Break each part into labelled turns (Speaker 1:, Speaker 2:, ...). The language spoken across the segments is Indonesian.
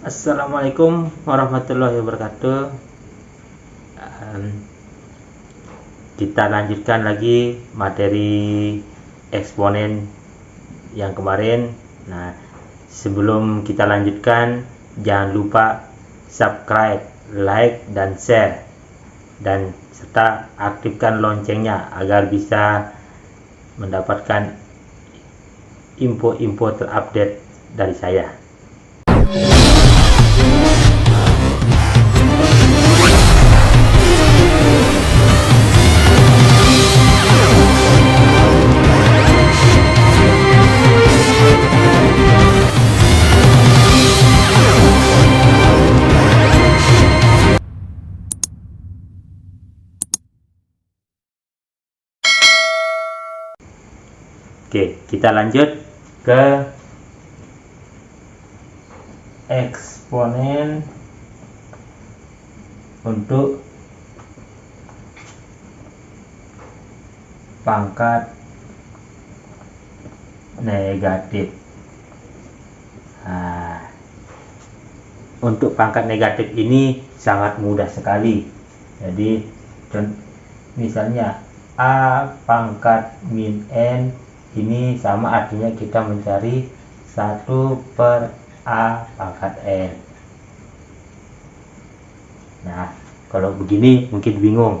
Speaker 1: Assalamualaikum warahmatullahi wabarakatuh. Kita lanjutkan lagi materi eksponen yang kemarin. Nah, sebelum kita lanjutkan, jangan lupa subscribe, like, dan share, dan serta aktifkan loncengnya agar bisa mendapatkan info-info terupdate dari saya. Oke, kita lanjut ke eksponen untuk pangkat negatif. Nah, untuk pangkat negatif ini sangat mudah sekali. Jadi misalnya A pangkat min N, ini sama artinya kita mencari 1 per A pangkat N. Nah, kalau begini mungkin bingung.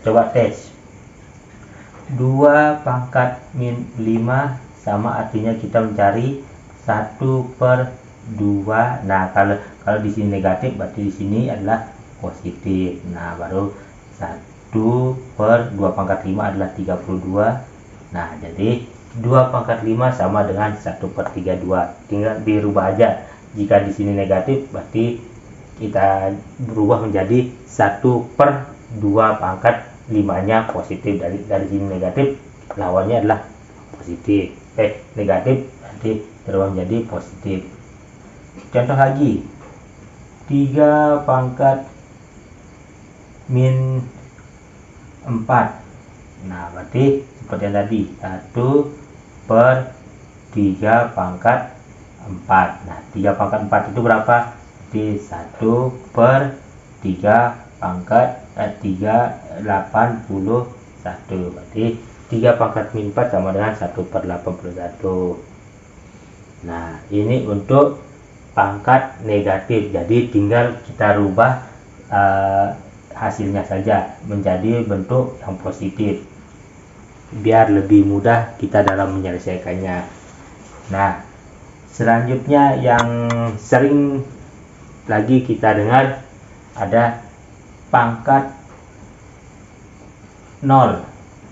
Speaker 1: Coba tes. 2 pangkat min 5 sama artinya kita mencari 1 per 2. Nah, kalau di sini negatif, berarti di sini adalah positif. Nah, baru 1 per 2 pangkat 5 adalah 32. Nah, jadi 2 pangkat 5 sama dengan 1 per 32. Tinggal dirubah aja. Jika di sini negatif, berarti kita berubah menjadi 1 per 2 pangkat 5-nya positif. Dari sini negatif, lawannya adalah positif. Negatif, nanti berubah menjadi positif. Contoh lagi, 3 pangkat min 4. Nah, berarti seperti yang tadi, 1 per 3 pangkat 4. Nah, 3 pangkat 4 itu berapa? Jadi 1 per 3 pangkat 381. Berarti 3 pangkat min 4 sama dengan 1 per 81. Nah, ini untuk pangkat negatif. Jadi tinggal kita rubah hasilnya saja menjadi bentuk yang positif, biar lebih mudah kita dalam menyelesaikannya. Nah, selanjutnya yang sering lagi kita dengar ada pangkat 0.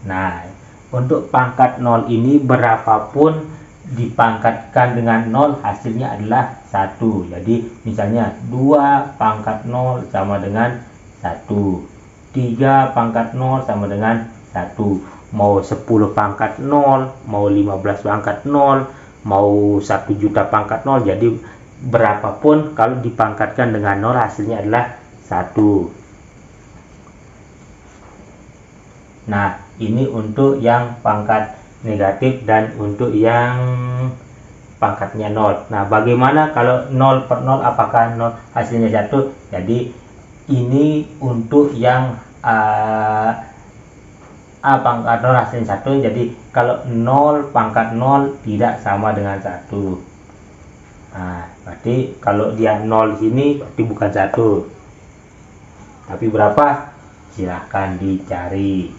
Speaker 1: Nah, untuk pangkat 0 ini berapapun dipangkatkan dengan 0 hasilnya adalah 1. Jadi misalnya 2 pangkat 0 sama dengan 1, 3 pangkat 0 sama dengan 1. Mau 10 pangkat 0, mau 15 pangkat 0, mau 1 juta pangkat 0, jadi berapapun kalau dipangkatkan dengan 0 hasilnya adalah 1. Nah, ini untuk yang pangkat negatif dan untuk yang pangkatnya 0. Nah, bagaimana kalau 0 per 0, apakah 0 hasilnya 1? Jadi ini untuk yang A pangkat 0 hasilnya 1. Jadi kalau 0 pangkat 0 tidak sama dengan 1. Nah, berarti kalau dia 0 sini berarti bukan 1. Tapi berapa? Silahkan dicari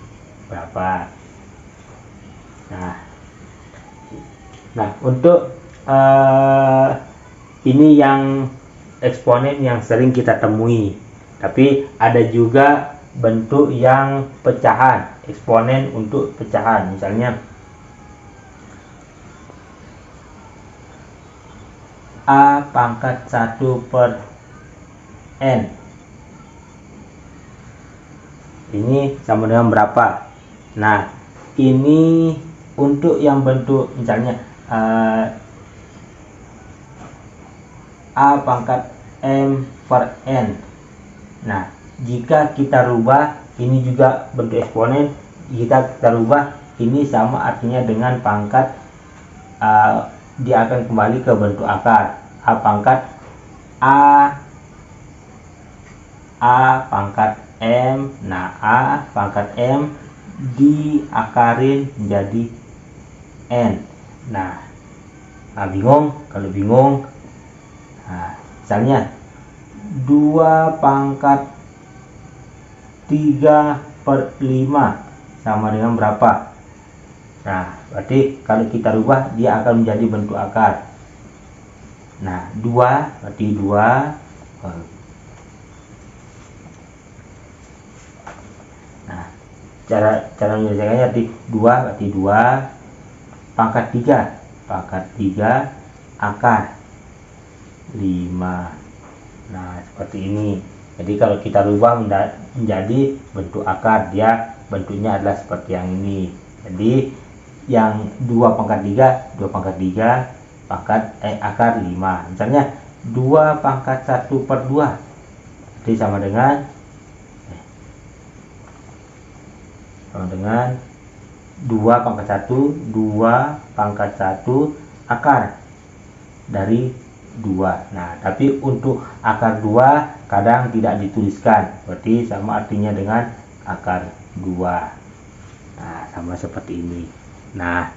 Speaker 1: berapa. Nah, untuk ini yang eksponen yang sering kita temui. Tapi ada juga bentuk yang pecahan, eksponen untuk pecahan. Misalnya A pangkat 1 per N. Ini sama dengan berapa? Nah, ini untuk yang bentuk misalnya A pangkat M per N. Nah, jika kita rubah, ini juga bentuk eksponen, kita rubah, ini sama artinya dengan pangkat dia akan kembali ke bentuk akar. A pangkat A pangkat M. Nah, A pangkat M diakarin menjadi N. Nah, bingung? Kalau bingung, misalnya 2 pangkat 3/5 sama dengan berapa? Nah, berarti kalau kita rubah dia akan menjadi bentuk akar. Nah, 2 berarti 2. Nah, cara menyelesaikannya berarti 2 berarti 2 pangkat 3 akar 5. Nah, seperti ini. Jadi kalau kita rubah menjadi bentuk akar, dia bentuknya adalah seperti yang ini. Jadi yang 2 pangkat 3 akar 5. Misalnya 2 pangkat 1/2, jadi sama dengan 2 pangkat 1 akar dari 2. Nah, tapi untuk akar 2 kadang tidak dituliskan, berarti sama artinya dengan akar 2. Nah, sama seperti ini. Nah,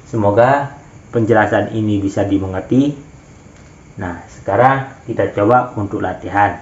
Speaker 1: semoga penjelasan ini bisa dimengerti. Nah, sekarang kita coba untuk latihan.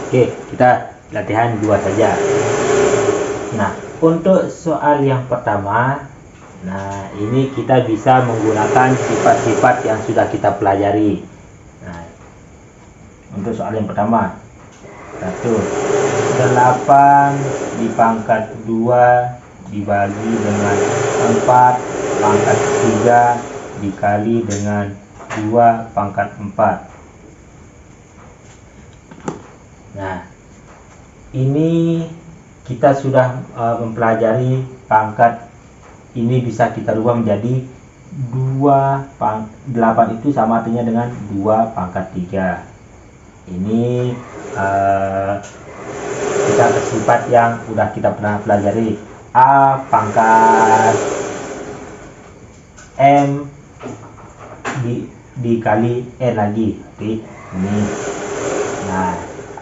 Speaker 1: Oke, kita latihan 2 saja. Nah, untuk soal yang pertama, nah ini kita bisa menggunakan sifat-sifat yang sudah kita pelajari. Nah, untuk soal yang pertama, 8 dipangkat 2 dibagi dengan 4 pangkat 3 dikali dengan 2 pangkat 4. Nah, ini kita sudah mempelajari pangkat ini bisa kita rubah menjadi 8 itu sama artinya dengan 2 pangkat 3. Ini kita ke sifat yang sudah kita pernah pelajari, A pangkat M dikali N lagi. Oke, ini. Nah,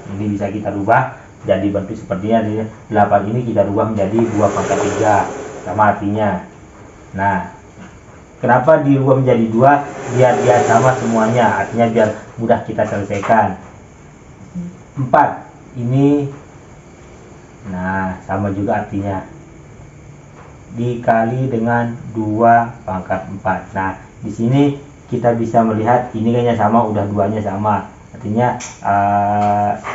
Speaker 1: ini bisa kita rubah jadi bentuk sepertinya. 8 ini kita rubah menjadi 2 pangkat 3 sama artinya. Nah, kenapa dirubah menjadi 2? Biar dia sama semuanya, artinya biar mudah kita selesaikan. 4 ini, nah sama juga artinya, dikali dengan 2 pangkat 4. Nah, di sini kita bisa melihat ini kayaknya sama, udah duanya sama. Artinya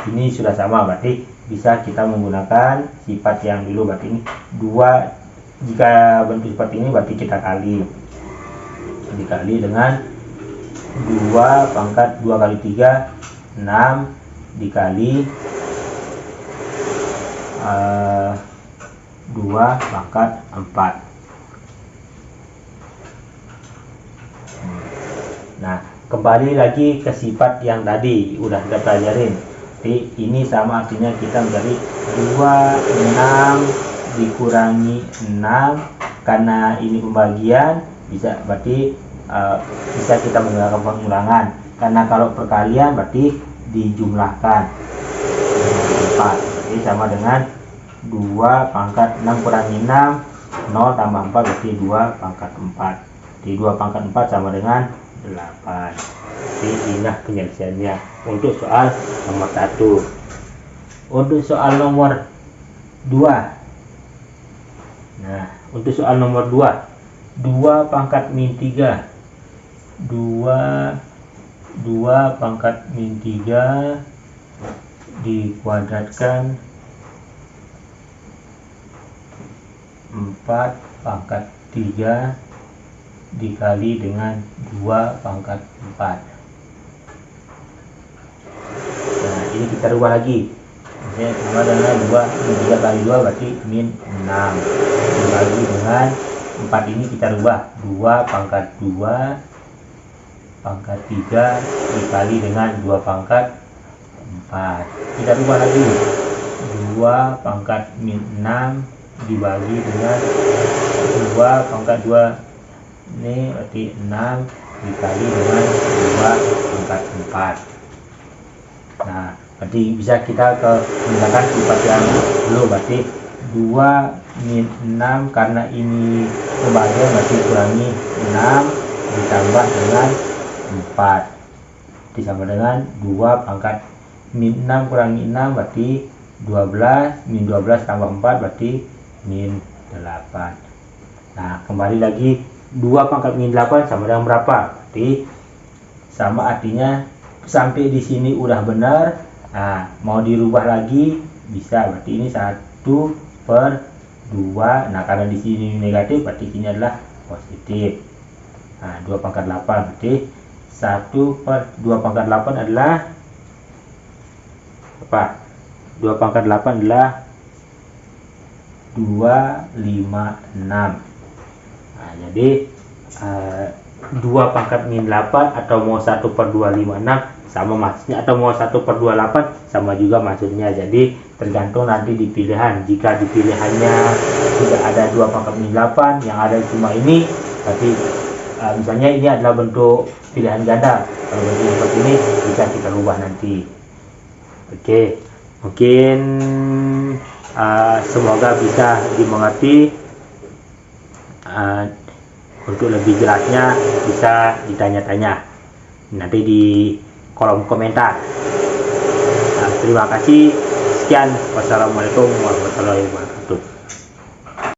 Speaker 1: ini sudah sama, berarti bisa kita menggunakan sifat yang dulu. Berarti ini 2, jika bentuk seperti ini berarti kita dikali dengan 2 pangkat 2 kali 3 6 dikali 2 pangkat 4. Nah, kembali lagi ke sifat yang tadi udah kita pelajarin. Jadi ini sama artinya kita mencari 26 dikurangi 6, karena ini pembagian bisa, berarti bisa kita menggunakan pengulangan. Karena kalau perkalian berarti dijumlahkan 4. Jadi sama dengan 2 pangkat 6 kurangi 6, 0 tambah 4 berarti 2 pangkat 4. Jadi 2 pangkat 4 sama dengan 8. Jadi inilah penyelesaiannya untuk soal nomor 1. Untuk soal nomor 2. Nah, untuk soal nomor 2, 2 pangkat min 3. 2 pangkat min 3 dikuadratkan 4 pangkat 3 dikali dengan 2 pangkat 4. Nah, ini kita rubah lagi. Misalnya sama dengan 2 min 3 kali 2 berarti min 6 dibagi dengan 4. Ini kita rubah 2 pangkat 2 pangkat 3 dikali dengan 2 pangkat 4. Kita rubah lagi 2 pangkat min 6 dibagi dengan 2 pangkat 2, ini berarti 6 dikali dengan 2 pangkat 4. Nah, berarti bisa kita menggunakan sifat yang dulu, berarti 2 min 6 karena ini pembagian berarti kurangi 6 ditambah dengan 4. Jadi sama dengan 2 pangkat min 6 kurangi 6 berarti 12, min 12 tambah 4 berarti min 8. Nah, kembali lagi 2 pangkat min 8 sama dengan berapa? Berarti sama artinya sampai di sini udah benar. Nah, mau dirubah lagi bisa, berarti ini 1/2. Nah, karena di sini negatif berarti ini adalah positif. Nah, 2 pangkat 8 berarti 1/2 pangkat 8 adalah apa? 2 pangkat 8 adalah 256. Nah, jadi 2 pangkat min 8 atau mau 1/256 sama maksudnya, atau mau 1/28 sama juga maksudnya. Jadi tergantung nanti di pilihan. Jika di pilihannya tidak ada 2 pangkat min 8, yang ada cuma ini, berarti misalnya ini adalah bentuk pilihan ganda. Kalau bentuk seperti ini bisa kita rubah nanti. Oke, mungkin semoga bisa dimengerti. Untuk lebih jelasnya bisa ditanya-tanya nanti di kolom komentar. Terima kasih. Sekian. Wassalamualaikum warahmatullahi wabarakatuh.